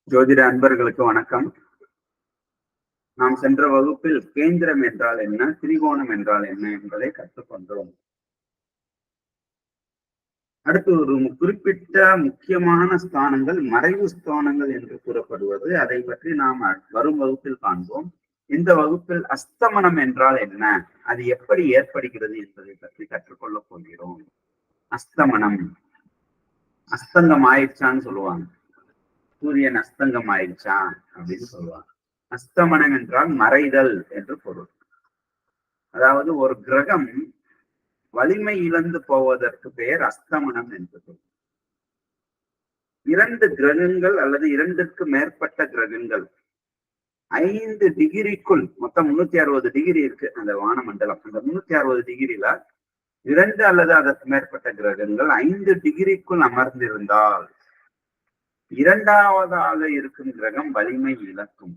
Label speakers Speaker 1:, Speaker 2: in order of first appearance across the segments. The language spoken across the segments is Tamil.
Speaker 1: ஜோதிட அன்பர்களுக்கு வணக்கம். நாம் சென்ற வகுப்பில் கேந்திரம் என்றால் என்ன, திரிகோணம் என்றால் என்ன என்பதை கற்றுக்கொண்டோம். அடுத்து ஒரு குறிப்பிட்ட முக்கியமான ஸ்தானங்கள் மறைவு ஸ்தானங்கள் என்று கூறப்படுவது, அதை பற்றி நாம் வரும் வகுப்பில் காண்போம். இந்த வகுப்பில் அஸ்தமனம் என்றால் என்ன, அது எப்படி ஏற்படுகிறது என்பதை பற்றி கற்றுக்கொள்ளப் போகிறோம். அஸ்தமனம், அஸ்தங்கம் ஆயிடுச்சான்னு சொல்லுவாங்க. சூரியன் அஸ்தங்கம் ஆயிடுச்சா அப்படின்னு சொல்லுவாங்க. அஸ்தமனம் என்றால் மறைதல் என்று பொருள். அதாவது ஒரு கிரகம் வலிமை இழந்து போவதற்கு பெயர் அஸ்தமனம் என்று பொருள். 2 கிரகங்கள் அல்லது 2க்கு மேற்பட்ட கிரகங்கள் 5 டிகிரிக்குள், மொத்தம் 360 டிகிரி இருக்கு அந்த வானமண்டலம். அந்த 360 டிகிரில 2 அல்லது அதற்கு மேற்பட்ட கிரகங்கள் 5 டிகிரிக்குள் அமர்ந்திருந்தால் 2வதாக இருக்கும் கிரகம் வலிமை இழக்கும்.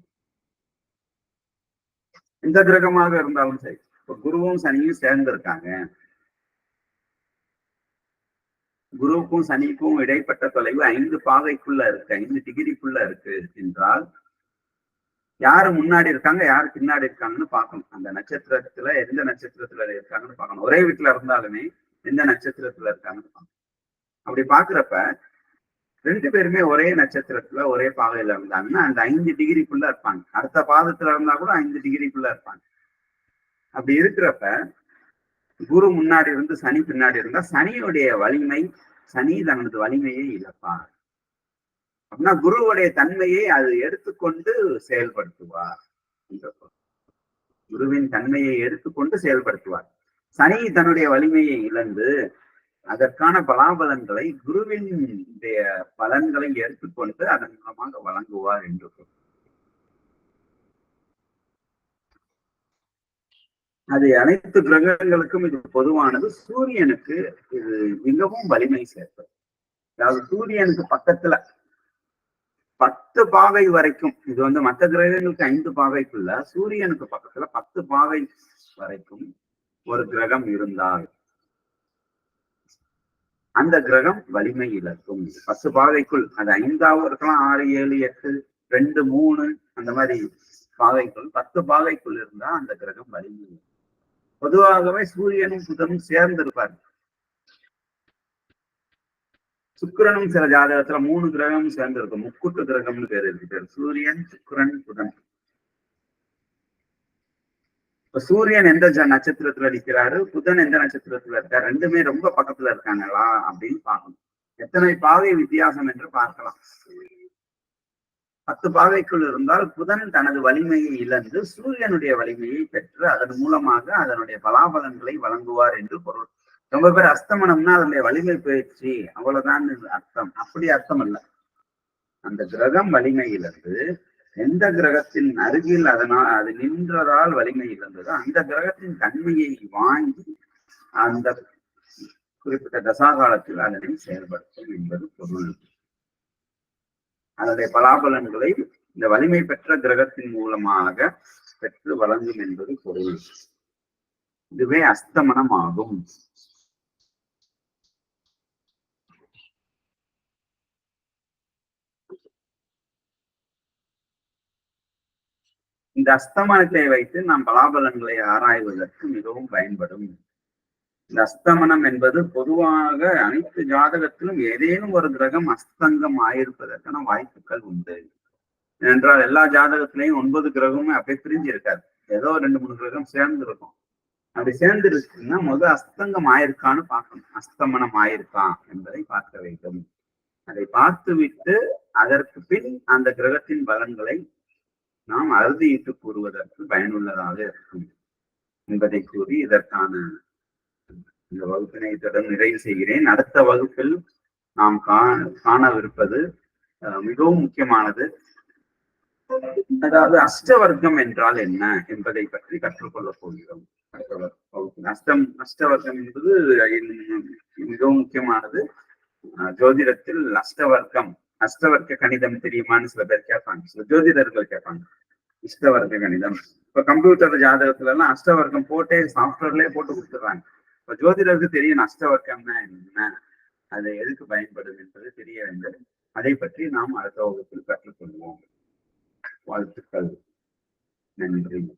Speaker 1: எந்த கிரகமாக இருந்தாலும் சரி. இப்ப குருவும் சனியும் சேர்ந்து இருக்காங்க. குருவுக்கும் சனிக்கும் இடைப்பட்ட தொலைவு 5 பாகைக்குள்ள இருக்கு, 5 டிகிரிக்குள்ள இருக்கு என்றால் யாரு முன்னாடி இருக்காங்க, யாரு பின்னாடி இருக்காங்கன்னு பார்க்கணும். அந்த நட்சத்திரத்துல எந்த நட்சத்திரத்துல இருக்காங்கன்னு பார்க்கணும். ஒரே வீட்டுல இருந்தாலுமே எந்த நட்சத்திரத்துல இருக்காங்கன்னு பார்க்கணும். அப்படி பாக்குறப்ப 2 பேருமே ஒரே நட்சத்திரத்துல ஒரே பாகையில இருந்தாங்கன்னா அந்த 5 டிகிரிக்குள்ள இருப்பாங்க. அடுத்த பாதத்துல இருந்தா கூட 5 டிகிரிக்குள்ள இருப்பாங்க. அப்படி இருக்கிறப்ப குரு முன்னாடி இருந்து சனி பின்னாடி இருந்தா சனியுடைய வலிமை, சனி தனது வலிமையை இழப்பார். அப்படின்னா குருவுடைய தன்மையை அது எடுத்துக்கொண்டு செயல்படுத்துவார். குருவின் தன்மையை எடுத்துக்கொண்டு செயல்படுத்துவார். சனி தன்னுடைய வலிமையை இழந்து அதற்கான பலாபலன்களை குருவின் பலன்களை எடுத்துக்கொண்டு அதன் மூலமாக வழங்குவார் என்று சொல்றார். அது அனைத்து கிரகங்களுக்கும் இது பொதுவானது. சூரியனுக்கு இது மிகவும் வலிமை சேர்ப்பது. அதாவது சூரியனுக்கு பக்கத்துல 10 பாகை வரைக்கும், இது மற்ற கிரகங்களுக்கு 5 பாகைக்குள்ள, சூரியனுக்கு பக்கத்துல 10 பாகை வரைக்கும் ஒரு கிரகம் இருந்தால் அந்த கிரகம் வலிமை இழக்கும். 10 பாகைக்குள், அது 5ஆவும் இருக்கலாம், 6, 7, 8, 2, 3 அந்த மாதிரி பாகைக்குள், 10 பாகைக்குள் இருந்தா அந்த கிரகம் வலிமை. பொதுவாகவே சூரியனும் புதனும் சேர்ந்து இருப்பாரு. சுக்கிரனும் சில ஜாதகத்துல 3 கிரகமும் சேர்ந்து இருக்கும். முக்கூட்டு கிரகம்னு பேர் இருக்கு. சூரியன், சுக்கிரன், புதன். இப்ப சூரியன் எந்த நட்சத்திரத்துல நிற்கிறாரு, புதன் எந்த நட்சத்திரத்துல இருக்காரு, 2மே ரொம்ப பக்கத்துல இருக்காங்களா அப்படின்னு பார்க்கணும். எத்தனை பாகை வித்தியாசம் என்று பார்க்கலாம். 10 பாகைக்குள் இருந்தால் புதன் தனது வலிமையை இழந்து சூரியனுடைய வலிமையை பெற்று அதன் மூலமாக அதனுடைய பலாபலன்களை வழங்குவார் என்று பொருள். ரொம்ப பேர் அஸ்தமனம்னா அதனுடைய வலிமை பயிற்சி அவ்வளவுதான் அர்த்தம். அப்படி அர்த்தம் அல்ல. அந்த கிரகம் வலிமை இழந்து எந்த கிரகத்தின் அருகில் அது நின்றதால் வலிமை இழந்ததோ அந்த கிரகத்தின் தன்மையை வாங்கி அந்த குறிப்பிட்ட தசாகாலத்தில் அதனை செயல்படுத்தும் என்பது பொருள். அதனுடைய பலாபலன்களை இந்த வலிமை பெற்ற கிரகத்தின் மூலமாக பெற்று வழங்கும் என்பது பொருள். இதுவே அஸ்தமனம் ஆகும். இந்த அஸ்தமனத்தை வைத்து நாம் பலாபலன்களை ஆராய்வதற்கு மிகவும் பயன்படும். இந்த அஸ்தமனம் என்பது பொதுவாக அனைத்து ஜாதகத்திலும் ஏதேனும் ஒரு கிரகம் அஸ்தங்கம் ஆயிருப்பதற்கான வாய்ப்புகள் உண்டு. ஏனென்றால் எல்லா ஜாதகத்திலையும் 9 கிரகமும் அப்படியே பிரிஞ்சு இருக்காது. ஏதோ 2-3 கிரகம் சேர்ந்து இருக்கும். அப்படி சேர்ந்து இருக்குன்னா முதல் அஸ்தங்கம் ஆயிருக்கான்னு பார்க்கணும். அஸ்தமனம் ஆயிருக்கா என்பதை பார்க்க வேண்டும். அதை பார்த்து விட்டு அதற்கு பின் அந்த கிரகத்தின் பலன்களை நாம் அறுதியிட்டு கூறுவதற்கு பயனுள்ளதாக இருக்கும் என்பதை கூறி இதற்கான இந்த வகுப்பினை தொடர்ந்து நிறைவு செய்கிறேன். அடுத்த வகுப்பில் நாம் காணவிருப்பது மிகவும் முக்கியமானது. அதாவது அஷ்டவர்க்கம் என்றால் என்ன என்பதை பற்றி கற்றுக்கொள்ளப் போகிறோம். அஷ்டவர்க்கம் என்பது மிகவும் முக்கியமானது. ஜோதிடத்தில் அஷ்டவர்க்க கணிதம் தெரியுமான்னு சில பேர் கேட்பாங்க, சில ஜோதிடர்கள் கேட்பாங்க. அஷ்டவர்க்க கணிதம் இப்ப கம்ப்யூட்டர் ஜாதகத்துல எல்லாம் அஷ்டவர்க்கம் போட்டே சாஃப்ட்வேர்லயே போட்டு கொடுத்துடுறாங்க. இப்ப ஜோதிடருக்கு தெரியும் அஷ்டவர்க்கம்னா என்ன, அது எதுக்கு பயன்படும் என்பது தெரிய வேண்டும். அதை பற்றி நாம் அடுத்த வகுப்பில் கற்றுக்கொள்வோம். வாழ்த்துக்கள். நன்றி.